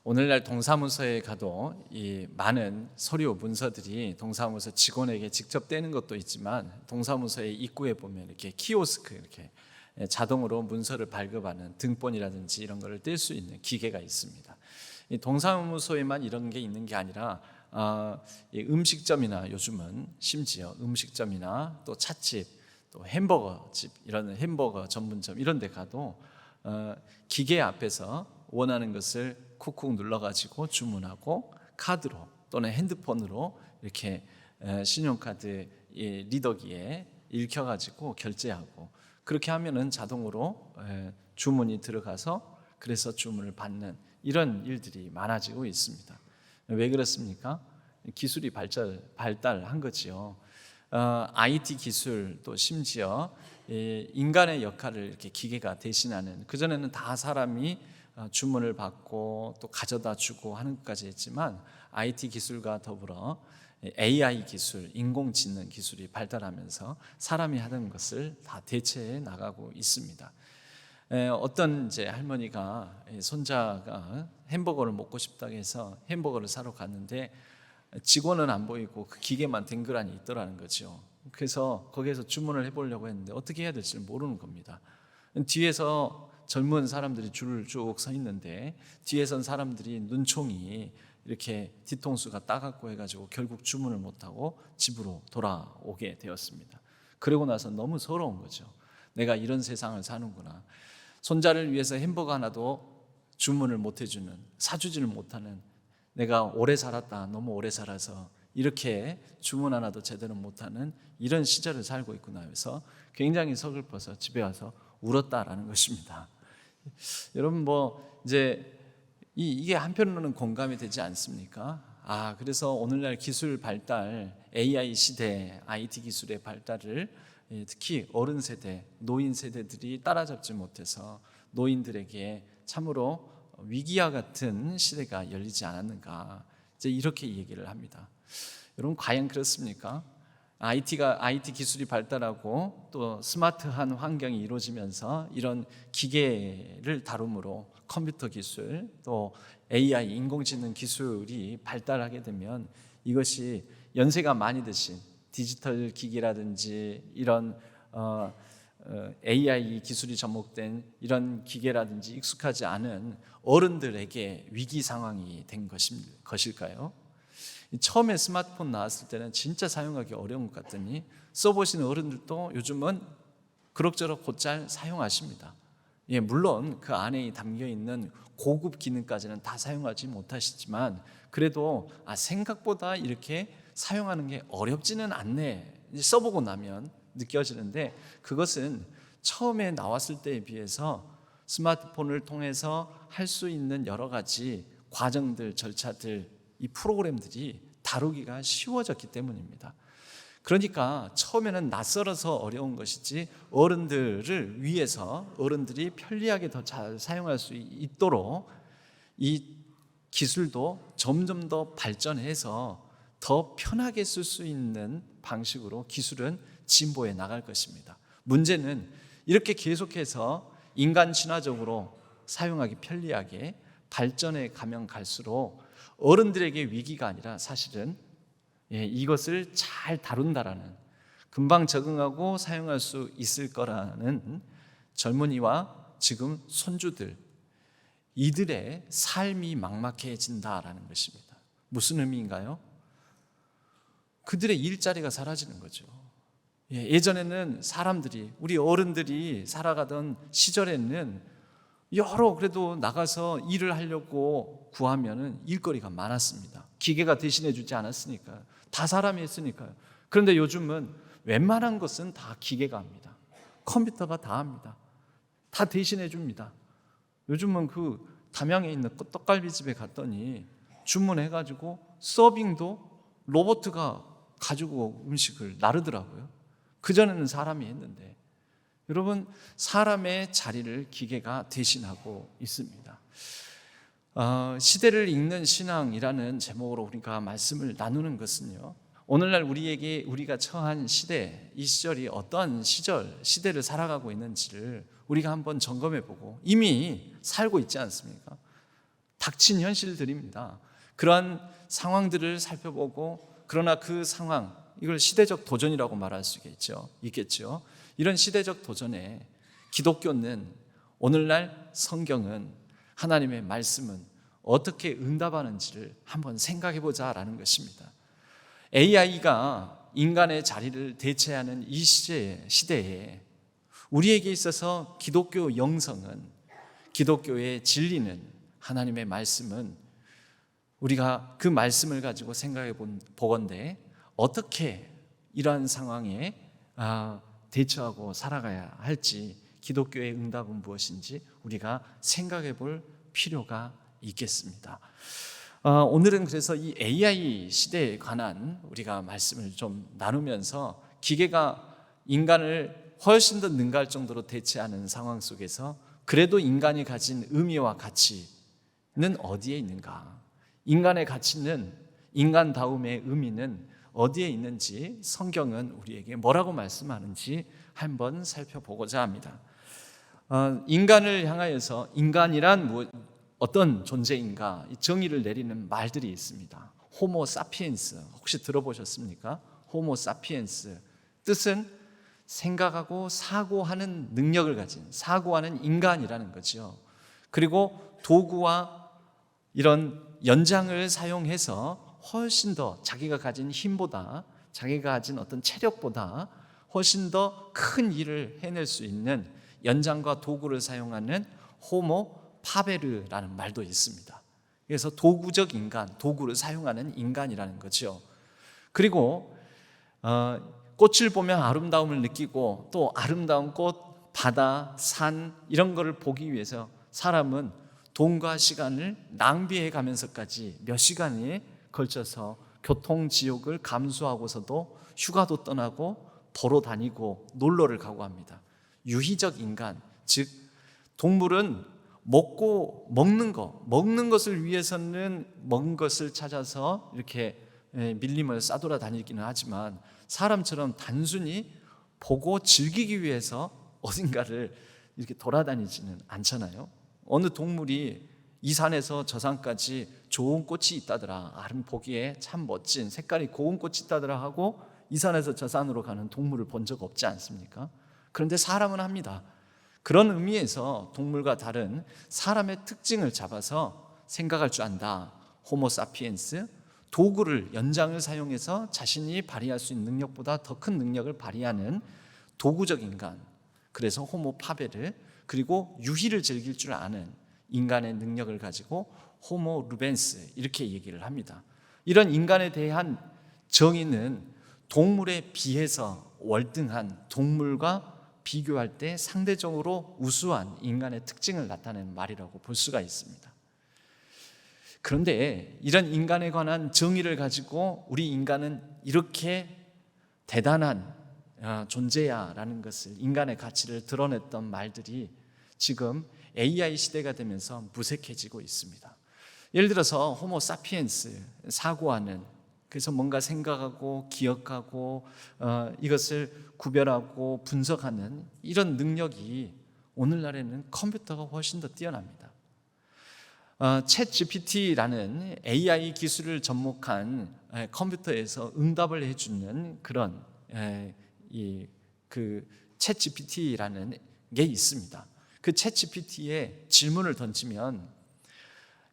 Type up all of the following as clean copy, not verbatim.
오늘날 동사무소에 가도 이 많은 서류 문서들이 동사무소 직원에게 직접 떼는 것도 있지만, 동사무소의 입구에 보면 이렇게 키오스크, 이렇게 자동으로 문서를 발급하는 등본이라든지 이런 거를 뗄 수 있는 기계가 있습니다. 이 동사무소에만 이런 게 있는 게 아니라 이 음식점이나, 요즘은 심지어 음식점이나 또 찻집, 또 햄버거집, 이런 햄버거 전문점 이런 데 가도 기계 앞에서 원하는 것을 쿡쿡 눌러가지고 주문하고, 카드로 또는 핸드폰으로 이렇게 신용카드 리더기에 읽혀가지고 결제하고, 그렇게 하면은 자동으로 주문이 들어가서 그래서 주문을 받는 이런 일들이 많아지고 있습니다. 왜 그렇습니까? 기술이 발달한 거지요. IT 기술, 또 심지어 인간의 역할을 이렇게 기계가 대신하는, 그전에는 다 사람이 주문을 받고 또 가져다 주고 하는 것까지 했지만, IT 기술과 더불어 AI 기술, 인공지능 기술이 발달하면서 사람이 하는 것을 다 대체해 나가고 있습니다. 어떤 이제 할머니가, 손자가 햄버거를 먹고 싶다고 해서 햄버거를 사러 갔는데 직원은 안 보이고 그 기계만 댕그라니 있더라는 거죠. 그래서 거기에서 주문을 해보려고 했는데 어떻게 해야 될지 모르는 겁니다. 뒤에서 젊은 사람들이 줄을 쭉 서 있는데, 뒤에 선 사람들이 눈총이 이렇게 뒤통수가 따갑고 해가지고 결국 주문을 못하고 집으로 돌아오게 되었습니다. 그러고 나서 너무 서러운 거죠. 내가 이런 세상을 사는구나. 손자를 위해서 햄버거 하나도 주문을 못 해주는, 사주지를 못하는, 내가 오래 살았다, 너무 오래 살아서 이렇게 주문 하나도 제대로 못하는 이런 시절을 살고 있구나 해서 굉장히 서글퍼서 집에 와서 울었다라는 것입니다. 여러분, 이제 이게 한편으로는 공감이 되지 않습니까? 그래서 오늘날 기술 발달, AI 시대, IT 기술의 발달을 특히 어른 세대, 노인 세대들이 따라잡지 못해서 노인들에게 참으로 위기와 같은 시대가 열리지 않았는가, 이제 이렇게 얘기를 합니다. 여러분, 과연 그렇습니까? IT 기술이 발달하고 또 스마트한 환경이 이루어지면서 이런 기계를 다룸으로 컴퓨터 기술, 또 AI, 인공지능 기술이 발달하게 되면 이것이 연세가 많이 드신 디지털 기기라든지 이런 AI 기술이 접목된 이런 기계라든지 익숙하지 않은 어른들에게 위기 상황이 된 것일까요? 처음에 스마트폰 나왔을 때는 진짜 사용하기 어려운 것 같더니 써보시는 어른들도 요즘은 그럭저럭 곧잘 사용하십니다. 물론 그 안에 담겨있는 고급 기능까지는 다 사용하지 못하시지만, 그래도 생각보다 이렇게 사용하는 게 어렵지는 않네, 써보고 나면 느껴지는데, 그것은 처음에 나왔을 때에 비해서 스마트폰을 통해서 할 수 있는 여러 가지 과정들, 절차들, 이 프로그램들이 다루기가 쉬워졌기 때문입니다. 그러니까 처음에는 낯설어서 어려운 것이지, 어른들을 위해서, 어른들이 편리하게 더 잘 사용할 수 있도록 이 기술도 점점 더 발전해서 더 편하게 쓸 수 있는 방식으로 기술은 진보해 나갈 것입니다. 문제는 이렇게 계속해서 인간 진화적으로 사용하기 편리하게 발전해 가면 갈수록 어른들에게 위기가 아니라 사실은 이것을 잘 다룬다라는, 금방 적응하고 사용할 수 있을 거라는 젊은이와 지금 손주들, 이들의 삶이 막막해진다라는 것입니다. 무슨 의미인가요? 그들의 일자리가 사라지는 거죠. 예전에는 사람들이, 우리 어른들이 살아가던 시절에는 여러, 그래도 나가서 일을 하려고 구하면은 일거리가 많았습니다. 기계가 대신해 주지 않았으니까요. 다 사람이 했으니까요. 그런데 요즘은 웬만한 것은 다 기계가 합니다. 컴퓨터가 다 합니다. 다 대신해 줍니다. 요즘은 그 담양에 있는 떡갈비집에 갔더니 주문해가지고 서빙도 로봇가 가지고 음식을 나르더라고요. 그전에는 사람이 했는데, 여러분, 사람의 자리를 기계가 대신하고 있습니다. 시대를 읽는 신앙이라는 제목으로 우리가 말씀을 나누는 것은요, 오늘날 우리가 처한 시대, 이 시절이 어떠한 시대를 살아가고 있는지를 우리가 한번 점검해 보고, 이미 살고 있지 않습니까? 닥친 현실들입니다. 그러한 상황들을 살펴보고, 그러나 그 상황, 이걸 시대적 도전이라고 말할 수 있겠죠. 이런 시대적 도전에 기독교는, 오늘날 성경은, 하나님의 말씀은 어떻게 응답하는지를 한번 생각해 보자라는 것입니다. AI가 인간의 자리를 대체하는 이 시대에 우리에게 있어서 기독교 영성은, 기독교의 진리는, 하나님의 말씀은, 우리가 그 말씀을 가지고 생각해 보건대 어떻게 이러한 상황에 대처하고 살아가야 할지, 기독교의 응답은 무엇인지 우리가 생각해 볼 필요가 있겠습니다. 오늘은 그래서 이 AI 시대에 관한 우리가 말씀을 좀 나누면서, 기계가 인간을 훨씬 더 능가할 정도로 대체하는 상황 속에서 그래도 인간이 가진 의미와 가치는 어디에 있는가? 인간의 가치는, 인간다움의 의미는 어디에 있는지 성경은 우리에게 뭐라고 말씀하는지 한번 살펴보고자 합니다. 인간을 향하여서 인간이란 어떤 존재인가, 정의를 내리는 말들이 있습니다. 호모 사피엔스, 혹시 들어보셨습니까? 호모 사피엔스, 뜻은 생각하고 사고하는 능력을 가진, 사고하는 인간이라는 거죠. 그리고 도구와 이런 연장을 사용해서 훨씬 더 자기가 가진 힘보다, 자기가 가진 어떤 체력보다 훨씬 더 큰 일을 해낼 수 있는 연장과 도구를 사용하는 호모 파베르라는 말도 있습니다. 그래서 도구적 인간, 도구를 사용하는 인간이라는 거죠. 그리고 꽃을 보면 아름다움을 느끼고, 또 아름다운 꽃, 바다, 산, 이런 거를 보기 위해서 사람은 돈과 시간을 낭비해 가면서까지 몇 시간에 걸쳐서 교통지옥을 감수하고서도 휴가도 떠나고 보러 다니고 놀러를 가고 합니다. 유희적 인간, 즉 동물은 먹는 것을 위해서는 먹은 것을 찾아서 이렇게 밀림을 싸돌아 다니기는 하지만, 사람처럼 단순히 보고 즐기기 위해서 어딘가를 이렇게 돌아다니지는 않잖아요. 어느 동물이 이 산에서 저 산까지 좋은 꽃이 있다더라, 보기에 참 멋진 색깔이 고운 꽃이 있다더라 하고 이 산에서 저 산으로 가는 동물을 본 적 없지 않습니까? 그런데 사람은 합니다. 그런 의미에서 동물과 다른 사람의 특징을 잡아서 생각할 줄 안다. 호모 사피엔스, 도구를, 연장을 사용해서 자신이 발휘할 수 있는 능력보다 더 큰 능력을 발휘하는 도구적 인간, 그래서 호모 파베르, 그리고 유희를 즐길 줄 아는 인간의 능력을 가지고 호모 루벤스, 이렇게 얘기를 합니다. 이런 인간에 대한 정의는 동물에 비해서 월등한, 동물과 비교할 때 상대적으로 우수한 인간의 특징을 나타내는 말이라고 볼 수가 있습니다. 그런데 이런 인간에 관한 정의를 가지고 우리 인간은 이렇게 대단한 존재야라는 것을, 인간의 가치를 드러냈던 말들이 지금 AI 시대가 되면서 무색해지고 있습니다. 예를 들어서 호모 사피엔스, 사고하는, 그래서 뭔가 생각하고 기억하고 이것을 구별하고 분석하는 이런 능력이 오늘날에는 컴퓨터가 훨씬 더 뛰어납니다. 챗 GPT라는 AI 기술을 접목한 컴퓨터에서 응답을 해주는 그런 그 챗 GPT라는 게 있습니다. 그 챗 GPT에 질문을 던지면,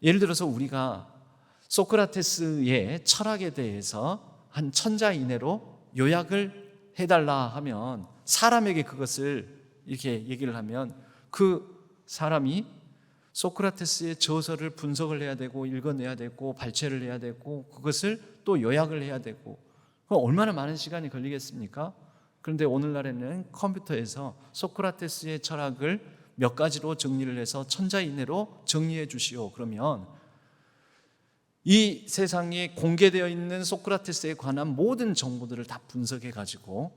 예를 들어서 우리가 소크라테스의 철학에 대해서 한 1000자 이내로 요약을 해달라 하면, 사람에게 그것을 이렇게 얘기를 하면 그 사람이 소크라테스의 저서를 분석을 해야 되고, 읽어내야 되고, 발췌를 해야 되고, 그것을 또 요약을 해야 되고, 얼마나 많은 시간이 걸리겠습니까? 그런데 오늘날에는 컴퓨터에서 소크라테스의 철학을 몇 가지로 정리를 해서 1000자 이내로 정리해 주시오. 그러면 이 세상에 공개되어 있는 소크라테스에 관한 모든 정보들을 다 분석해 가지고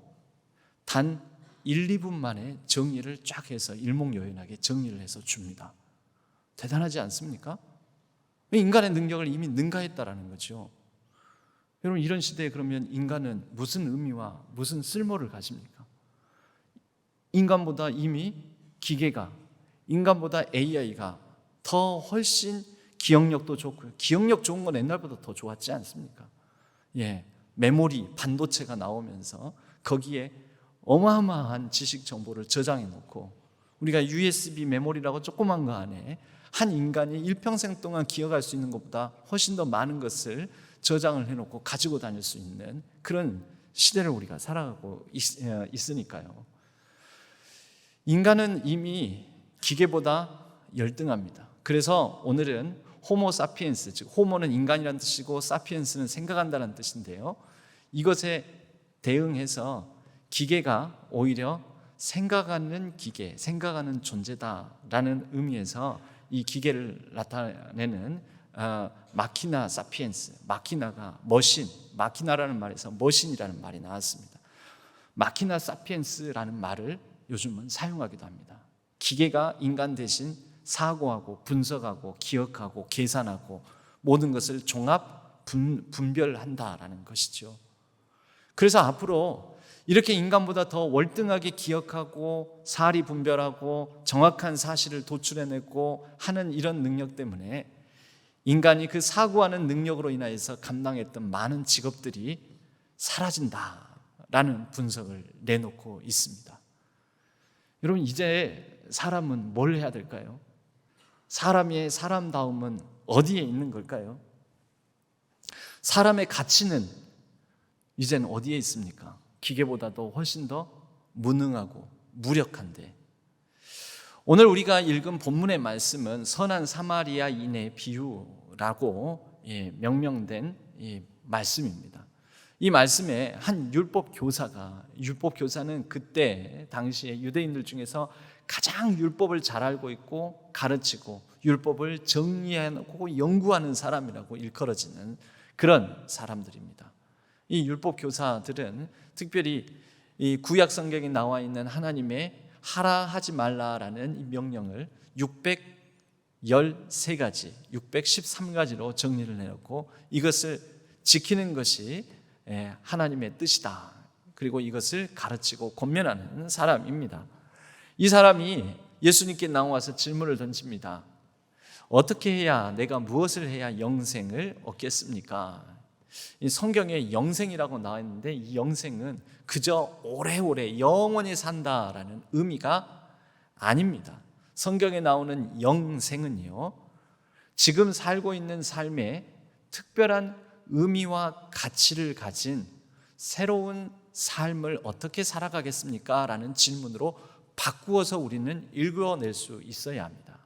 단 1, 2분 만에 정리를 쫙 해서 일목요연하게 정리를 해서 줍니다. 대단하지 않습니까? 인간의 능력을 이미 능가했다라는 거죠. 여러분, 이런 시대에 그러면 인간은 무슨 의미와 무슨 쓸모를 가집니까? 인간보다 이미 기계가, 인간보다 AI가 더 훨씬 기억력도 좋고요. 기억력 좋은 건 옛날보다 더 좋았지 않습니까? 메모리, 반도체가 나오면서 거기에 어마어마한 지식 정보를 저장해 놓고, 우리가 USB 메모리라고 조그만 거 안에 한 인간이 일평생 동안 기억할 수 있는 것보다 훨씬 더 많은 것을 저장을 해놓고 가지고 다닐 수 있는 그런 시대를 우리가 살아가고 있으니까요. 인간은 이미 기계보다 열등합니다. 그래서 오늘은 호모 사피엔스, 즉 호모는 인간이라는 뜻이고 사피엔스는 생각한다는 뜻인데요, 이것에 대응해서 기계가 오히려 생각하는 기계, 생각하는 존재다라는 의미에서 이 기계를 나타내는 마키나 사피엔스, 마키나가 머신, 마키나라는 말에서 머신이라는 말이 나왔습니다. 마키나 사피엔스라는 말을 요즘은 사용하기도 합니다. 기계가 인간 대신 사고하고 분석하고 기억하고 계산하고 모든 것을 종합 분별한다라는 것이죠. 그래서 앞으로 이렇게 인간보다 더 월등하게 기억하고 사리 분별하고 정확한 사실을 도출해내고 하는 이런 능력 때문에 인간이 그 사고하는 능력으로 인하여서 감당했던 많은 직업들이 사라진다라는 분석을 내놓고 있습니다. 여러분, 이제 사람은 뭘 해야 될까요? 사람의 사람다움은 어디에 있는 걸까요? 사람의 가치는 이제는 어디에 있습니까? 기계보다도 훨씬 더 무능하고 무력한데, 오늘 우리가 읽은 본문의 말씀은 선한 사마리아인의 비유라고 명명된 말씀입니다. 이 말씀에 한 율법 교사는 그때 당시에 유대인들 중에서 가장 율법을 잘 알고 있고 가르치고 율법을 정리하고 연구하는 사람이라고 일컬어지는 그런 사람들입니다. 이 율법 교사들은 특별히 이 구약 성경에 나와 있는 하나님의 하라 하지 말라라는 이 명령을 613가지, 613가지로 정리를 해놓고 이것을 지키는 것이 하나님의 뜻이다. 그리고 이것을 가르치고 권면하는 사람입니다. 이 사람이 예수님께 나와서 질문을 던집니다. 어떻게 해야, 내가 무엇을 해야 영생을 얻겠습니까? 이 성경에 영생이라고 나와 있는데 이 영생은 그저 오래오래 영원히 산다라는 의미가 아닙니다. 성경에 나오는 영생은요, 지금 살고 있는 삶에 특별한 의미와 가치를 가진 새로운 삶을 어떻게 살아가겠습니까? 라는 질문으로 바꾸어서 우리는 읽어낼 수 있어야 합니다.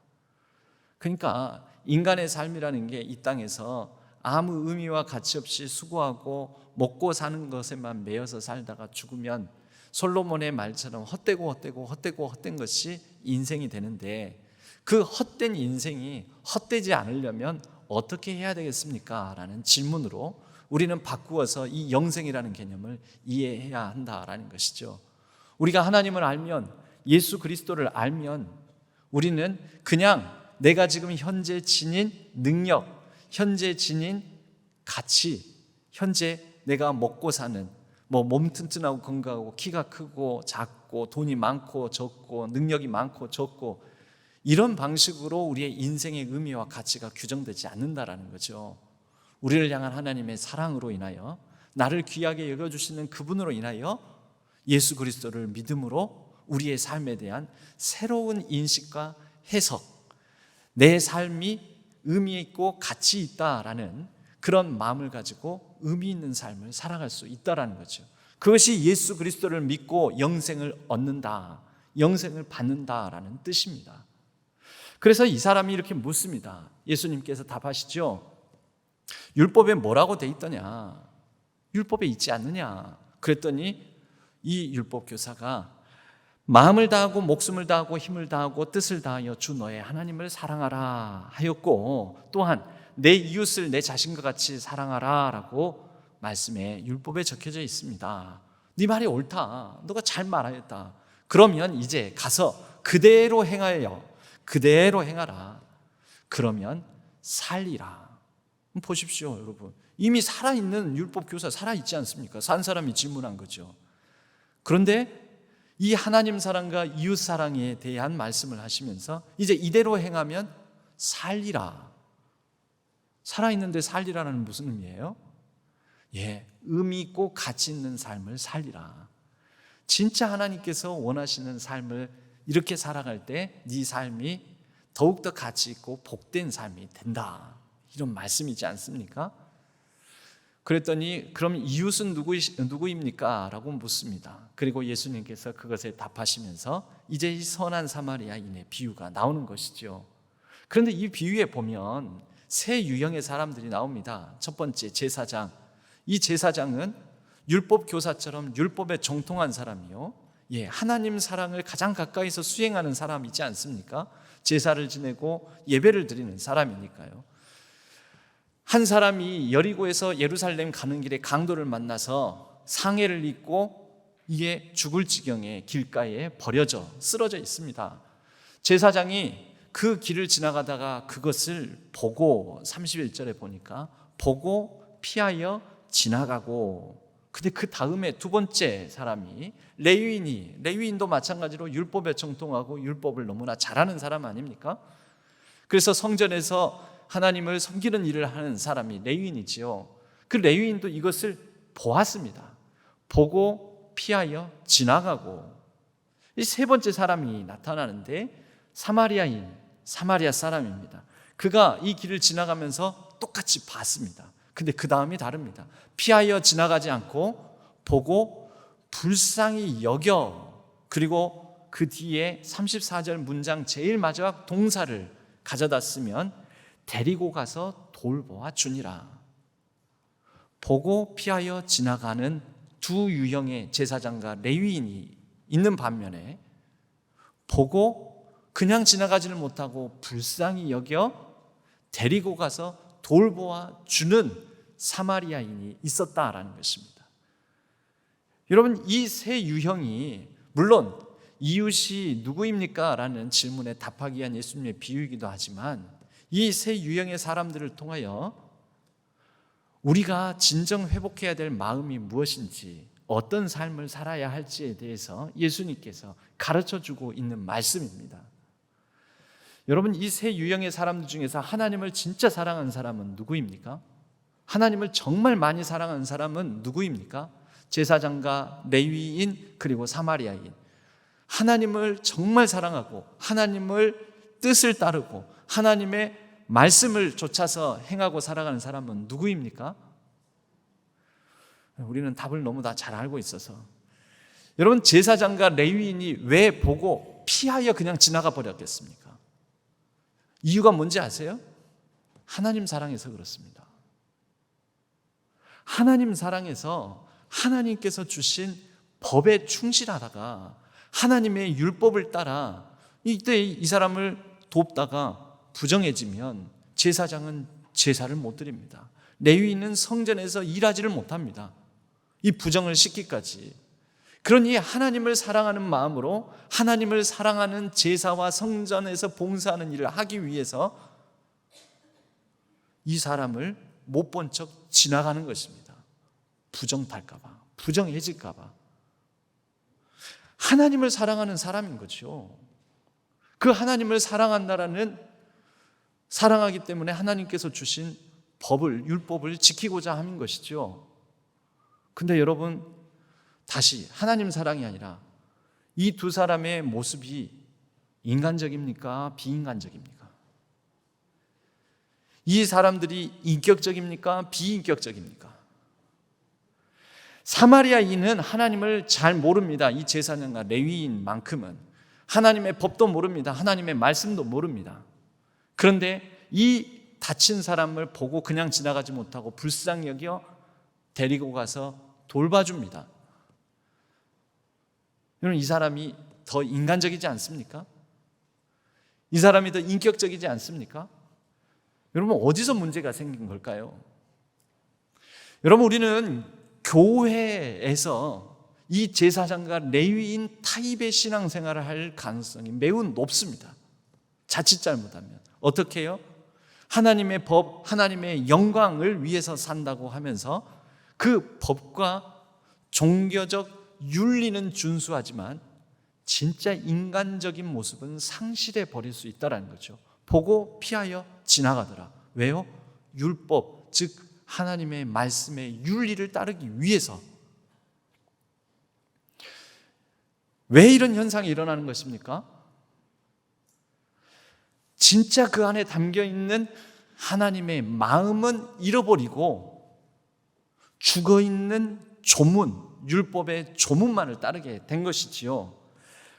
그러니까 인간의 삶이라는 게 이 땅에서 아무 의미와 가치 없이 수고하고 먹고 사는 것에만 매여서 살다가 죽으면 솔로몬의 말처럼 헛된 것이 인생이 되는데, 그 헛된 인생이 헛되지 않으려면 어떻게 해야 되겠습니까? 라는 질문으로 우리는 바꾸어서 이 영생이라는 개념을 이해해야 한다라는 것이죠. 우리가 하나님을 알면, 예수 그리스도를 알면 우리는 그냥 내가 지금 현재 지닌 능력, 현재 지닌 가치, 현재 내가 먹고 사는 몸 튼튼하고 건강하고 키가 크고 작고 돈이 많고 적고 능력이 많고 적고 이런 방식으로 우리의 인생의 의미와 가치가 규정되지 않는다라는 거죠. 우리를 향한 하나님의 사랑으로 인하여, 나를 귀하게 여겨주시는 그분으로 인하여 예수 그리스도를 믿음으로 우리의 삶에 대한 새로운 인식과 해석, 내 삶이 의미 있고 가치 있다라는 그런 마음을 가지고 의미 있는 삶을 살아갈 수 있다라는 거죠. 그것이 예수 그리스도를 믿고 영생을 얻는다, 영생을 받는다라는 뜻입니다. 그래서 이 사람이 이렇게 묻습니다. 예수님께서 답하시죠. 율법에 뭐라고 돼 있더냐? 율법에 있지 않느냐? 그랬더니 이 율법 교사가 마음을 다하고 목숨을 다하고 힘을 다하고 뜻을 다하여 주 너의 하나님을 사랑하라 하였고, 또한 내 이웃을 내 자신과 같이 사랑하라 라고 말씀에 율법에 적혀져 있습니다. 네 말이 옳다, 너가 잘 말하였다. 그러면 이제 가서 그대로 행하라. 그러면 살리라. 보십시오 여러분, 이미 살아있는 율법 교사 살아있지 않습니까? 산 사람이 질문한 거죠. 그런데 이 하나님 사랑과 이웃 사랑에 대한 말씀을 하시면서 이제 이대로 행하면 살리라. 살아있는데 살리라는 무슨 의미예요? 의미 있고 가치 있는 삶을 살리라. 진짜 하나님께서 원하시는 삶을 이렇게 살아갈 때 네 삶이 더욱더 가치 있고 복된 삶이 된다, 이런 말씀이지 않습니까? 그랬더니 그럼 이웃은 누구입니까? 라고 묻습니다. 그리고 예수님께서 그것에 답하시면서 이제 이 선한 사마리아인의 비유가 나오는 것이죠. 그런데 이 비유에 보면 세 유형의 사람들이 나옵니다. 첫 번째, 제사장. 이 제사장은 율법 교사처럼 율법에 정통한 사람이요, 하나님 사랑을 가장 가까이서 수행하는 사람이지 않습니까? 제사를 지내고 예배를 드리는 사람이니까요. 한 사람이 여리고에서 예루살렘 가는 길에 강도를 만나서 상해를 입고 이게 죽을 지경에 길가에 버려져 쓰러져 있습니다. 제사장이 그 길을 지나가다가 그것을 보고, 31절에 보니까 보고 피하여 지나가고, 근데 그 다음에 두 번째 사람이 레위인도 마찬가지로 율법에 정통하고 율법을 너무나 잘하는 사람 아닙니까? 그래서 성전에서 하나님을 섬기는 일을 하는 사람이 레위인이지요. 그 레위인도 이것을 보았습니다. 보고 피하여 지나가고. 이 세 번째 사람이 나타나는데 사마리아 사람입니다. 그가 이 길을 지나가면서 똑같이 봤습니다. 근데 그 다음이 다릅니다. 피하여 지나가지 않고 보고 불쌍히 여겨, 그리고 그 뒤에 34절 문장 제일 마지막 동사를 가져다 쓰면 데리고 가서 돌보아 주니라. 보고 피하여 지나가는 두 유형의 제사장과 레위인이 있는 반면에 보고 그냥 지나가지를 못하고 불쌍히 여겨 데리고 가서 돌보아 주는 사마리아인이 있었다라는 것입니다. 여러분, 이 세 유형이 물론 이웃이 누구입니까? 라는 질문에 답하기 위한 예수님의 비유이기도 하지만 이 세 유형의 사람들을 통하여 우리가 진정 회복해야 될 마음이 무엇인지, 어떤 삶을 살아야 할지에 대해서 예수님께서 가르쳐주고 있는 말씀입니다. 여러분, 이 세 유형의 사람들 중에서 하나님을 진짜 사랑하는 사람은 누구입니까? 하나님을 정말 많이 사랑하는 사람은 누구입니까? 제사장과 레위인 그리고 사마리아인. 하나님을 정말 사랑하고 하나님을 뜻을 따르고 하나님의 말씀을 좇아서 행하고 살아가는 사람은 누구입니까? 우리는 답을 너무 다 잘 알고 있어서, 여러분, 제사장과 레위인이 왜 보고 피하여 그냥 지나가 버렸겠습니까? 이유가 뭔지 아세요? 하나님 사랑해서 그렇습니다. 하나님 사랑해서 하나님께서 주신 법에 충실하다가 하나님의 율법을 따라 이때 이 사람을 돕다가 부정해지면 제사장은 제사를 못 드립니다. 레위인은 성전에서 일하지를 못합니다. 이 부정을 시키기까지. 그러니 하나님을 사랑하는 마음으로 하나님을 사랑하는 제사와 성전에서 봉사하는 일을 하기 위해서 이 사람을 못 본 척 지나가는 것입니다. 부정탈까 봐, 부정해질까 봐. 하나님을 사랑하는 사람인 거죠. 그 하나님을 사랑하기 때문에 하나님께서 주신 법을, 율법을 지키고자 하는 것이죠. 근데 여러분, 다시 하나님 사랑이 아니라 이 두 사람의 모습이 인간적입니까? 비인간적입니까? 이 사람들이 인격적입니까? 비인격적입니까? 사마리아인은 하나님을 잘 모릅니다. 이 제사장과 레위인만큼은 하나님의 법도 모릅니다. 하나님의 말씀도 모릅니다. 그런데 이 다친 사람을 보고 그냥 지나가지 못하고 불쌍히 여겨 데리고 가서 돌봐줍니다. 여러분, 이 사람이 더 인간적이지 않습니까? 이 사람이 더 인격적이지 않습니까? 여러분, 어디서 문제가 생긴 걸까요? 여러분, 우리는 교회에서 이 제사장과 레위인 타입의 신앙생활을 할 가능성이 매우 높습니다. 자칫 잘못하면. 어떻게 해요? 하나님의 법, 하나님의 영광을 위해서 산다고 하면서 그 법과 종교적 윤리는 준수하지만 진짜 인간적인 모습은 상실해 버릴 수 있다는 거죠. 보고 피하여 지나가더라. 왜요? 율법, 즉 하나님의 말씀의 윤리를 따르기 위해서. 왜 이런 현상이 일어나는 것입니까? 진짜 그 안에 담겨있는 하나님의 마음은 잃어버리고 죽어있는 조문, 율법의 조문만을 따르게 된 것이지요.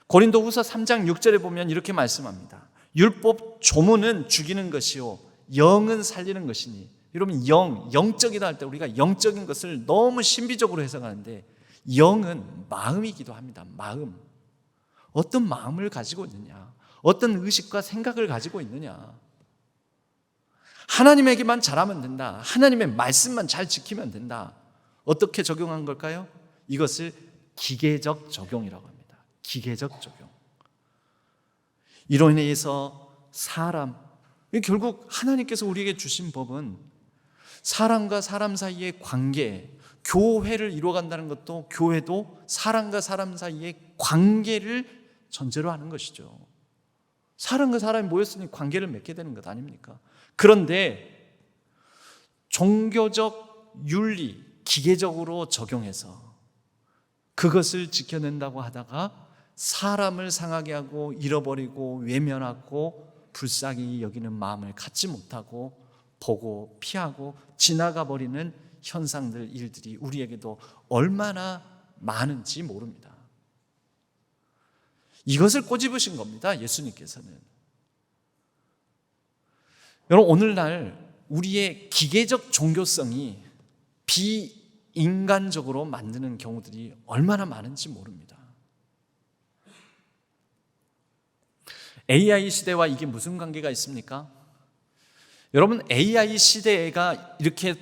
고린도후서 3장 6절에 보면 이렇게 말씀합니다. 율법 조문은 죽이는 것이요 영은 살리는 것이니. 여러분, 영적이다 할 때 우리가 영적인 것을 너무 신비적으로 해석하는데 영은 마음이기도 합니다. 마음. 어떤 마음을 가지고 있느냐, 어떤 의식과 생각을 가지고 있느냐. 하나님에게만 잘하면 된다, 하나님의 말씀만 잘 지키면 된다. 어떻게 적용한 걸까요? 이것을 기계적 적용이라고 합니다. 기계적 적용. 이로 인해서 결국 하나님께서 우리에게 주신 법은 사람과 사람 사이의 관계, 교회를 이루어간다는 것도, 교회도 사람과 사람 사이의 관계를 전제로 하는 것이죠. 사람과 사람이 모였으니 관계를 맺게 되는 것 아닙니까? 그런데 종교적 윤리, 기계적으로 적용해서 그것을 지켜낸다고 하다가 사람을 상하게 하고 잃어버리고 외면하고 불쌍히 여기는 마음을 갖지 못하고 보고 피하고 지나가 버리는 현상들, 일들이 우리에게도 얼마나 많은지 모릅니다. 이것을 꼬집으신 겁니다, 예수님께서는. 여러분, 오늘날 우리의 기계적 종교성이 비인간적으로 만드는 경우들이 얼마나 많은지 모릅니다. AI 시대와 이게 무슨 관계가 있습니까? 여러분, AI 시대가 이렇게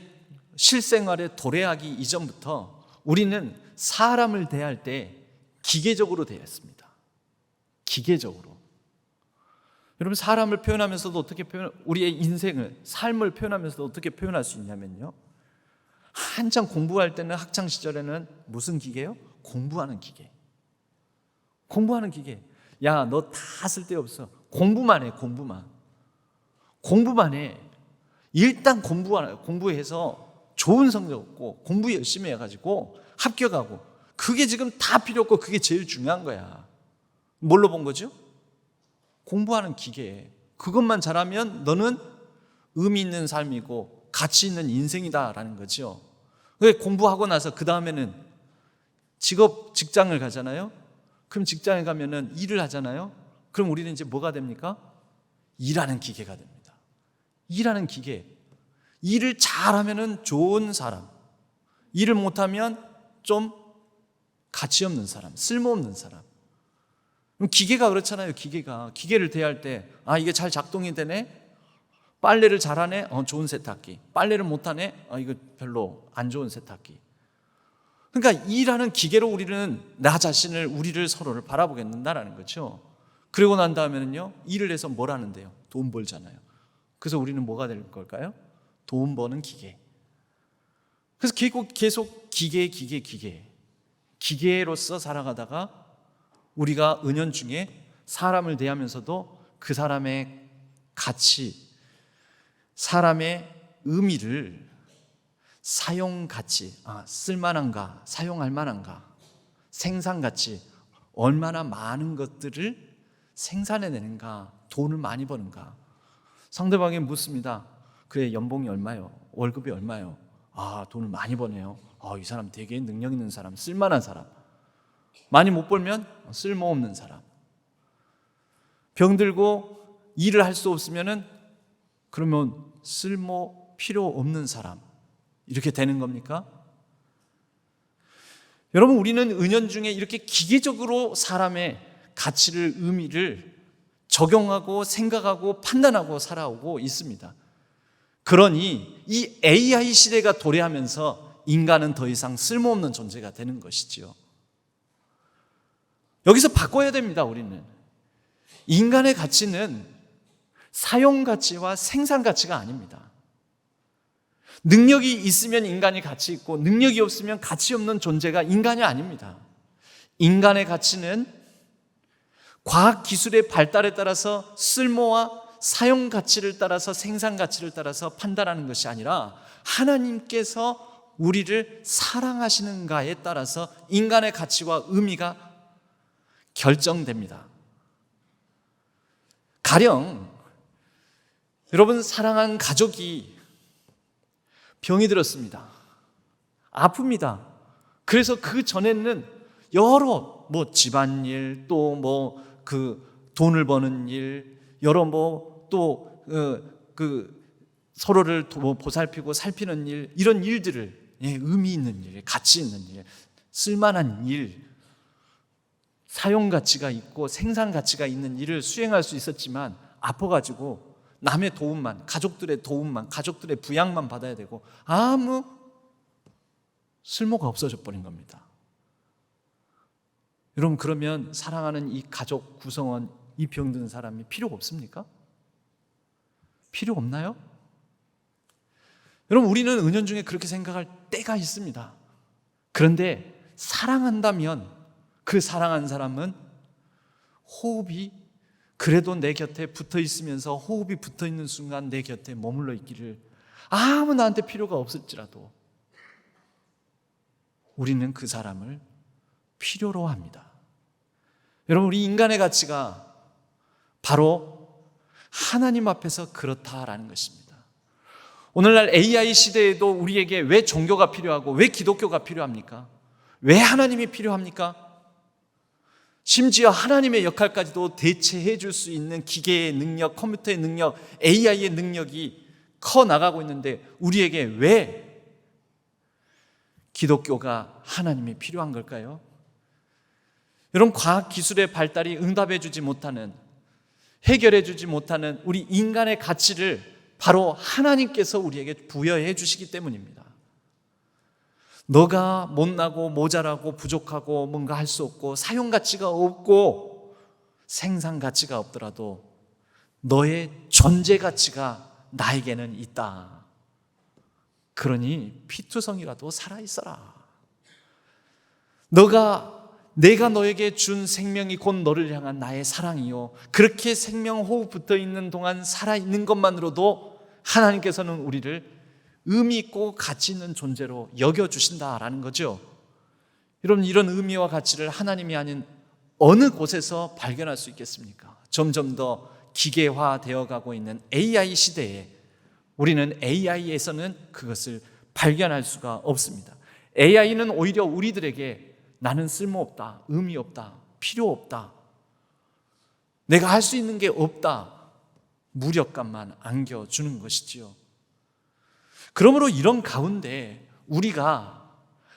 실생활에 도래하기 이전부터 우리는 사람을 대할 때 기계적으로 대했습니다. 기계적으로. 여러분, 사람을 표현하면서도 우리의 인생을, 삶을 표현하면서도 어떻게 표현할 수 있냐면요, 한창 공부할 때는, 학창 시절에는 무슨 기계요? 공부하는 기계. 공부하는 기계. 야, 너 다 쓸데없어. 공부만 해, 공부만. 공부만 해. 일단 공부해서 좋은 성적 얻고 공부 열심히 해가지고 합격하고, 그게 지금 다 필요 없고 그게 제일 중요한 거야. 뭘로 본 거죠? 공부하는 기계. 그것만 잘하면 너는 의미 있는 삶이고 가치 있는 인생이다라는 거죠. 공부하고 나서 그 다음에는 직장을 가잖아요. 그럼 직장에 가면은 일을 하잖아요. 그럼 우리는 이제 뭐가 됩니까? 일하는 기계가 됩니다. 일하는 기계. 일을 잘하면은 좋은 사람, 일을 못하면 좀 가치 없는 사람, 쓸모없는 사람. 그럼 기계가 그렇잖아요. 기계를 대할 때, 이게 잘 작동이 되네. 빨래를 잘하네. 좋은 세탁기. 빨래를 못하네. 이거 별로 안 좋은 세탁기. 그러니까 일하는 기계로 우리는 우리를 서로를 바라보겠는다라는 거죠. 그리고 난 다음에는요, 일을 해서 뭘 하는데요? 돈 벌잖아요. 그래서 우리는 뭐가 될 걸까요? 돈 버는 기계. 그래서 계속 기계로서 살아가다가 우리가 은연중에 사람을 대하면서도 그 사람의 가치, 사람의 의미를, 사용가치, 쓸만한가, 사용할 만한가, 생산가치, 얼마나 많은 것들을 생산해내는가, 돈을 많이 버는가. 상대방이 묻습니다. 그래, 연봉이 얼마요? 월급이 얼마요? 돈을 많이 버네요. 이 사람 되게 능력 있는 사람, 쓸만한 사람. 많이 못 벌면 쓸모없는 사람. 병들고 일을 할 수 없으면은 그러면 필요 없는 사람. 이렇게 되는 겁니까? 여러분, 우리는 은연중에 이렇게 기계적으로 사람의 가치를, 의미를 적용하고 생각하고 판단하고 살아오고 있습니다. 그러니 이 AI 시대가 도래하면서 인간은 더 이상 쓸모없는 존재가 되는 것이지요. 여기서 바꿔야 됩니다. 우리는 인간의 가치는 사용 가치와 생산 가치가 아닙니다. 능력이 있으면 인간이 가치 있고 능력이 없으면 가치 없는 존재가 인간이 아닙니다. 인간의 가치는 과학 기술의 발달에 따라서 쓸모와 사용 가치를 따라서, 생산 가치를 따라서 판단하는 것이 아니라 하나님께서 우리를 사랑하시는가에 따라서 인간의 가치와 의미가 결정됩니다. 가령 여러분, 사랑한 가족이 병이 들었습니다. 아픕니다. 그래서 그 전에는 여러 집안일, 또 돈을 버는 일, 여러 서로를 보살피고 살피는 일, 이런 일들을, 의미 있는 일, 가치 있는 일, 쓸만한 일, 사용 가치가 있고 생산 가치가 있는 일을 수행할 수 있었지만 아파가지고 남의 도움만, 가족들의 도움만, 가족들의 부양만 받아야 되고 아무 쓸모가 없어져 버린 겁니다. 여러분, 그러면 사랑하는 이 가족 구성원, 이 병든 사람이 필요가 없습니까? 필요 없나요? 여러분, 우리는 은연중에 그렇게 생각할 때가 있습니다. 그런데 사랑한다면 그 사랑한 사람은 호흡이 그래도 내 곁에 붙어 있으면서, 호흡이 붙어 있는 순간 내 곁에 머물러 있기를, 아무 나한테 필요가 없을지라도 우리는 그 사람을 필요로 합니다. 여러분, 우리 인간의 가치가 바로 하나님 앞에서 그렇다라는 것입니다. 오늘날 AI 시대에도 우리에게 왜 종교가 필요하고 왜 기독교가 필요합니까? 왜 하나님이 필요합니까? 심지어 하나님의 역할까지도 대체해 줄 수 있는 기계의 능력, 컴퓨터의 능력, AI의 능력이 커 나가고 있는데 우리에게 왜 기독교가 하나님이 필요한 걸까요? 여러분, 과학기술의 발달이 응답해 주지 못하는, 해결해 주지 못하는 우리 인간의 가치를 바로 하나님께서 우리에게 부여해 주시기 때문입니다. 너가 못나고 모자라고 부족하고 뭔가 할 수 없고 사용 가치가 없고 생산 가치가 없더라도 너의 존재 가치가 나에게는 있다. 그러니 피투성이라도 살아있어라. 내가 너에게 준 생명이 곧 너를 향한 나의 사랑이요, 그렇게 생명 호흡 붙어 있는 동안 살아있는 것만으로도 하나님께서는 우리를 의미 있고 가치 있는 존재로 여겨주신다라는 거죠. 여러분, 이런 의미와 가치를 하나님이 아닌 어느 곳에서 발견할 수 있겠습니까? 점점 더 기계화되어 가고 있는 AI 시대에 우리는 AI에서는 그것을 발견할 수가 없습니다. AI는 오히려 우리들에게 나는 쓸모없다, 의미 없다, 필요 없다, 내가 할 수 있는 게 없다, 무력감만 안겨주는 것이지요. 그러므로 이런 가운데 우리가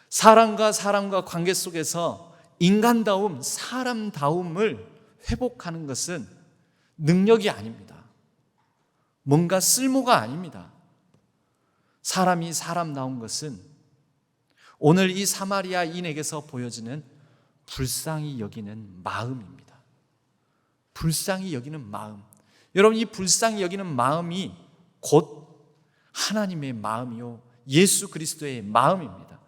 사람과 사람과 관계 속에서 인간다움, 사람다움을 회복하는 것은 능력이 아닙니다. 뭔가 쓸모가 아닙니다. 사람이 사람다운 것은 오늘 이 사마리아인에게서 보여지는 불쌍히 여기는 마음입니다. 불쌍히 여기는 마음. 여러분, 이 불쌍히 여기는 마음이 곧 하나님의 마음이요, 예수 그리스도의 마음입니다.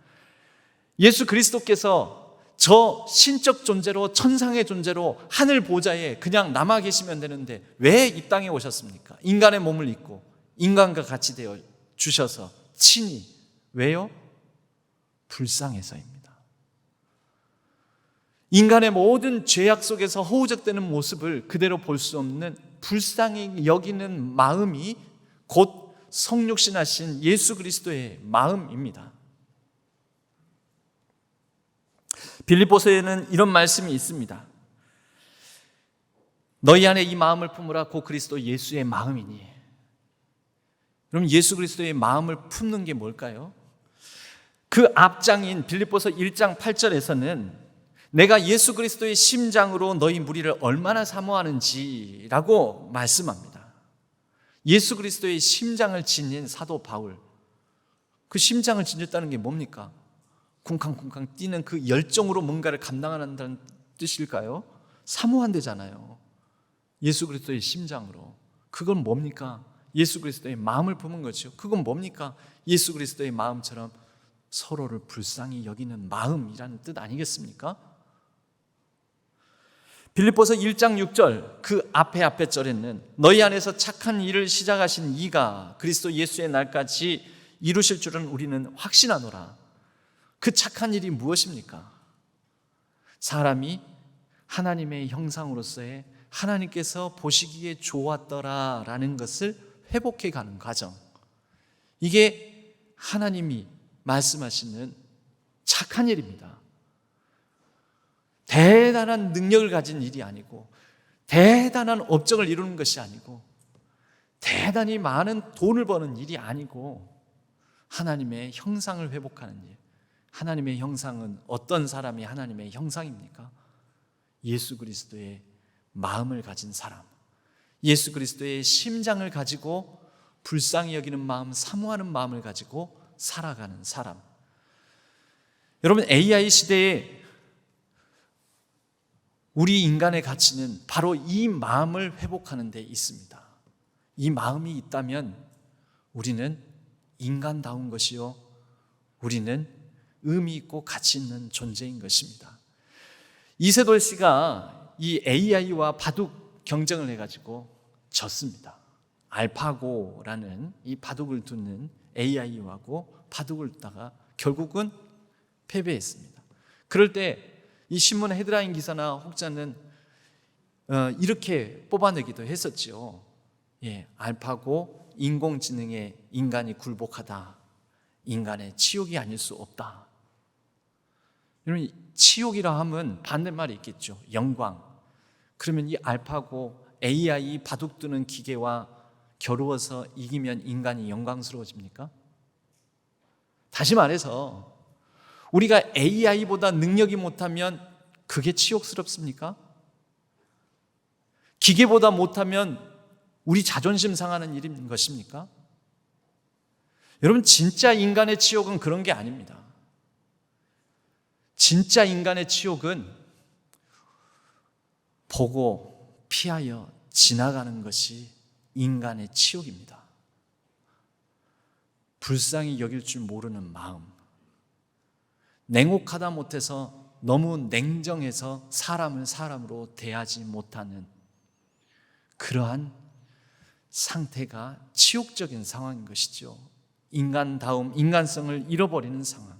예수 그리스도께서 저 신적 존재로, 천상의 존재로 하늘 보좌에 그냥 남아 계시면 되는데 왜 이 땅에 오셨습니까? 인간의 몸을 입고 인간과 같이 되어 주셔서 친히. 왜요? 불쌍해서입니다. 인간의 모든 죄악 속에서 허우적대는 모습을 그대로 볼 수 없는 불쌍히 여기는 마음이 곧 성육신하신 예수 그리스도의 마음입니다. 빌립보서에는 이런 말씀이 있습니다. 너희 안에 이 마음을 품으라, 곧 그리스도 예수의 마음이니. 그럼 예수 그리스도의 마음을 품는 게 뭘까요? 그 앞장인 빌립보서 1장 8절에서는 내가 예수 그리스도의 심장으로 너희 무리를 얼마나 사모하는지라고 말씀합니다. 예수 그리스도의 심장을 지닌 사도 바울, 그 심장을 지녔다는 게 뭡니까? 쿵쾅쿵쾅 뛰는 그 열정으로 뭔가를 감당한다는 뜻일까요? 사모한대잖아요. 예수 그리스도의 심장으로. 그건 뭡니까? 예수 그리스도의 마음을 품은 거죠. 그건 뭡니까? 예수 그리스도의 마음처럼 서로를 불쌍히 여기는 마음이라는 뜻 아니겠습니까? 빌립보서 1장 6절 그 앞에 절에는 너희 안에서 착한 일을 시작하신 이가 그리스도 예수의 날까지 이루실 줄은 우리는 확신하노라. 그 착한 일이 무엇입니까? 사람이 하나님의 형상으로서의 하나님께서 보시기에 좋았더라라는 것을 회복해 가는 과정. 이게 하나님이 말씀하시는 착한 일입니다. 대단한 능력을 가진 일이 아니고 대단한 업적을 이루는 것이 아니고 대단히 많은 돈을 버는 일이 아니고 하나님의 형상을 회복하는 일. 하나님의 형상은 어떤 사람이 하나님의 형상입니까? 예수 그리스도의 마음을 가진 사람, 예수 그리스도의 심장을 가지고 불쌍히 여기는 마음, 사모하는 마음을 가지고 살아가는 사람. 여러분, AI 시대에 우리 인간의 가치는 바로 이 마음을 회복하는 데 있습니다. 이 마음이 있다면 우리는 인간다운 것이요, 우리는 의미 있고 가치 있는 존재인 것입니다. 이세돌 씨가 이 AI와 바둑 경쟁을 해가지고 졌습니다. 알파고라는 이 바둑을 두는 AI하고 바둑을 두다가 결국은 패배했습니다. 그럴 때 이 신문 헤드라인 기사나 혹자는 이렇게 뽑아내기도 했었죠. 알파고 인공지능에 인간이 굴복하다. 인간의 치욕이 아닐 수 없다. 여러분, 치욕이라 하면 반대말이 있겠죠. 영광. 그러면 이 알파고 AI 바둑 두는 기계와 겨루어서 이기면 인간이 영광스러워집니까? 다시 말해서 우리가 AI보다 능력이 못하면 그게 치욕스럽습니까? 기계보다 못하면 우리 자존심 상하는 일인 것입니까? 여러분, 진짜 인간의 치욕은 그런 게 아닙니다. 진짜 인간의 치욕은 보고 피하여 지나가는 것이 인간의 치욕입니다. 불쌍히 여길 줄 모르는 마음, 냉혹하다 못해서 너무 냉정해서 사람을 사람으로 대하지 못하는 그러한 상태가 치욕적인 상황인 것이죠. 인간다움, 인간성을 잃어버리는 상황.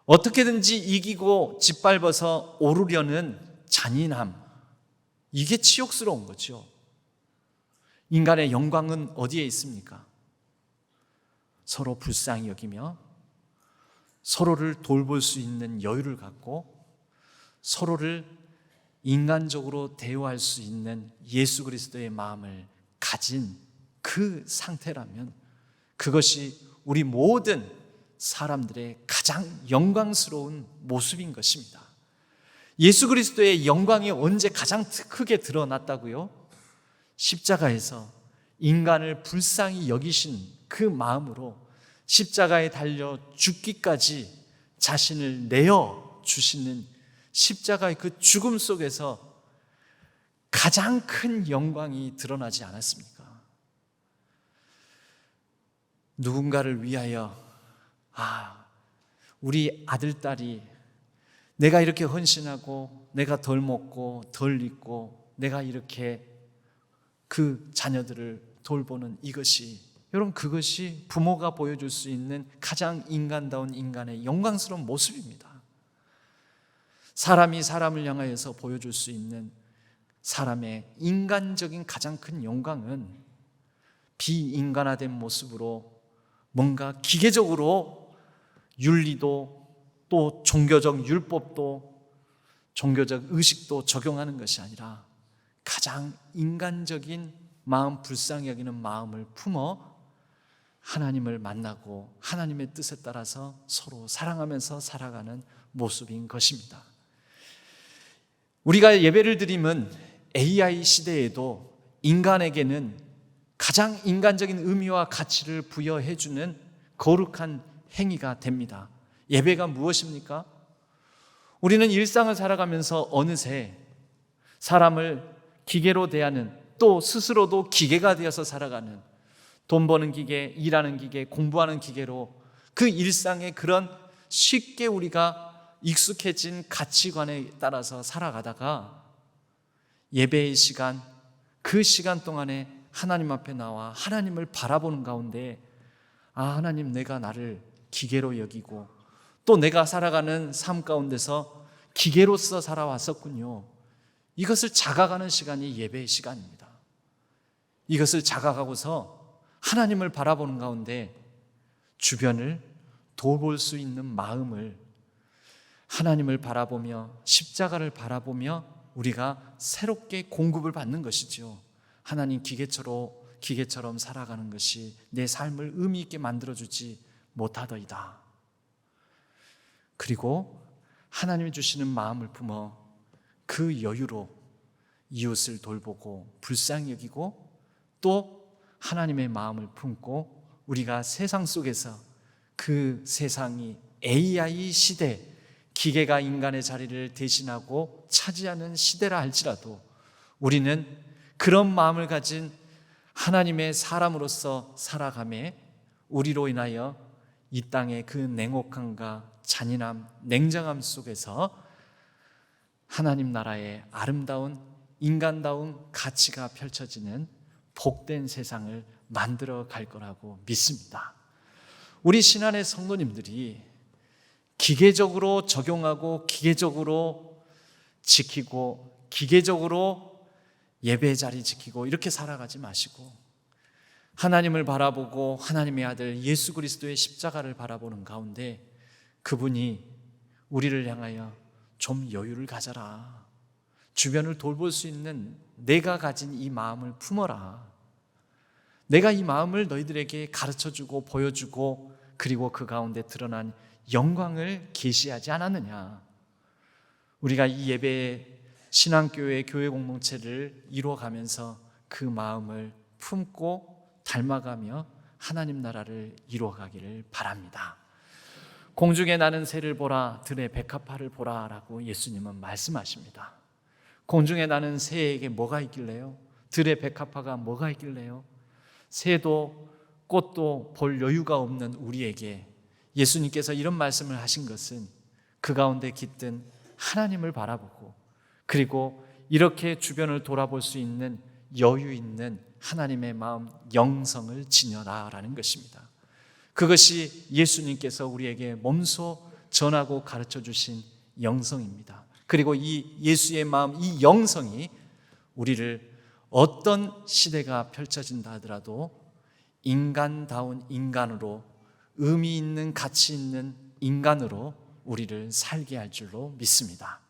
어떻게든지 이기고 짓밟아서 오르려는 잔인함, 이게 치욕스러운 거죠. 인간의 영광은 어디에 있습니까? 서로 불쌍히 여기며 서로를 돌볼 수 있는 여유를 갖고 서로를 인간적으로 대화할 수 있는 예수 그리스도의 마음을 가진 그 상태라면 그것이 우리 모든 사람들의 가장 영광스러운 모습인 것입니다. 예수 그리스도의 영광이 언제 가장 크게 드러났다고요? 십자가에서 인간을 불쌍히 여기신 그 마음으로 십자가에 달려 죽기까지 자신을 내어 주시는 십자가의 그 죽음 속에서 가장 큰 영광이 드러나지 않았습니까? 누군가를 위하여 우리 아들, 딸이 내가 이렇게 헌신하고 내가 덜 먹고 덜 입고 내가 이렇게 그 자녀들을 돌보는 이것이, 여러분, 그것이 부모가 보여줄 수 있는 가장 인간다운 인간의 영광스러운 모습입니다. 사람이 사람을 향하여서 보여줄 수 있는 사람의 인간적인 가장 큰 영광은 비인간화된 모습으로 뭔가 기계적으로 윤리도 또 종교적 율법도 종교적 의식도 적용하는 것이 아니라 가장 인간적인 마음, 불쌍히 여기는 마음을 품어 하나님을 만나고 하나님의 뜻에 따라서 서로 사랑하면서 살아가는 모습인 것입니다. 우리가 예배를 드리면 AI 시대에도 인간에게는 가장 인간적인 의미와 가치를 부여해주는 거룩한 행위가 됩니다. 예배가 무엇입니까? 우리는 일상을 살아가면서 어느새 사람을 기계로 대하는, 또 스스로도 기계가 되어서 살아가는, 돈 버는 기계, 일하는 기계, 공부하는 기계로 그 일상의 그런 쉽게 우리가 익숙해진 가치관에 따라서 살아가다가 예배의 시간, 그 시간 동안에 하나님 앞에 나와 하나님을 바라보는 가운데 하나님, 내가 나를 기계로 여기고 또 내가 살아가는 삶 가운데서 기계로서 살아왔었군요. 이것을 자각하는 시간이 예배의 시간입니다. 이것을 자각하고서 하나님을 바라보는 가운데 주변을 돌볼 수 있는 마음을, 하나님을 바라보며 십자가를 바라보며 우리가 새롭게 공급을 받는 것이죠. 하나님, 기계처럼 살아가는 것이 내 삶을 의미 있게 만들어주지 못하더이다. 그리고 하나님이 주시는 마음을 품어 그 여유로 이웃을 돌보고 불쌍히 여기고 또 하나님의 마음을 품고 우리가 세상 속에서, 그 세상이 AI 시대, 기계가 인간의 자리를 대신하고 차지하는 시대라 할지라도 우리는 그런 마음을 가진 하나님의 사람으로서 살아가며 우리로 인하여 이 땅의 그 냉혹함과 잔인함, 냉정함 속에서 하나님 나라의 아름다운 인간다운 가치가 펼쳐지는 복된 세상을 만들어 갈 거라고 믿습니다. 우리 신안의 성도님들이 기계적으로 적용하고 기계적으로 지키고 기계적으로 예배 자리 지키고 이렇게 살아가지 마시고 하나님을 바라보고 하나님의 아들 예수 그리스도의 십자가를 바라보는 가운데 그분이 우리를 향하여 좀 여유를 가져라, 주변을 돌볼 수 있는 내가 가진 이 마음을 품어라, 내가 이 마음을 너희들에게 가르쳐주고 보여주고 그리고 그 가운데 드러난 영광을 계시하지 않았느냐. 우리가 이 예배의 신앙교회 교회 공동체를 이루어가면서 그 마음을 품고 닮아가며 하나님 나라를 이루어가기를 바랍니다. 공중에 나는 새를 보라, 들의 백합화를 보라 라고 예수님은 말씀하십니다. 공중에 나는 새에게 뭐가 있길래요? 들의 백합화가 뭐가 있길래요? 새도 꽃도 볼 여유가 없는 우리에게 예수님께서 이런 말씀을 하신 것은 그 가운데 깃든 하나님을 바라보고 그리고 이렇게 주변을 돌아볼 수 있는 여유 있는 하나님의 마음, 영성을 지녀라 라는 것입니다. 그것이 예수님께서 우리에게 몸소 전하고 가르쳐 주신 영성입니다. 그리고 이 예수의 마음, 이 영성이 우리를 어떤 시대가 펼쳐진다 하더라도 인간다운 인간으로, 의미 있는 가치 있는 인간으로 우리를 살게 할 줄로 믿습니다.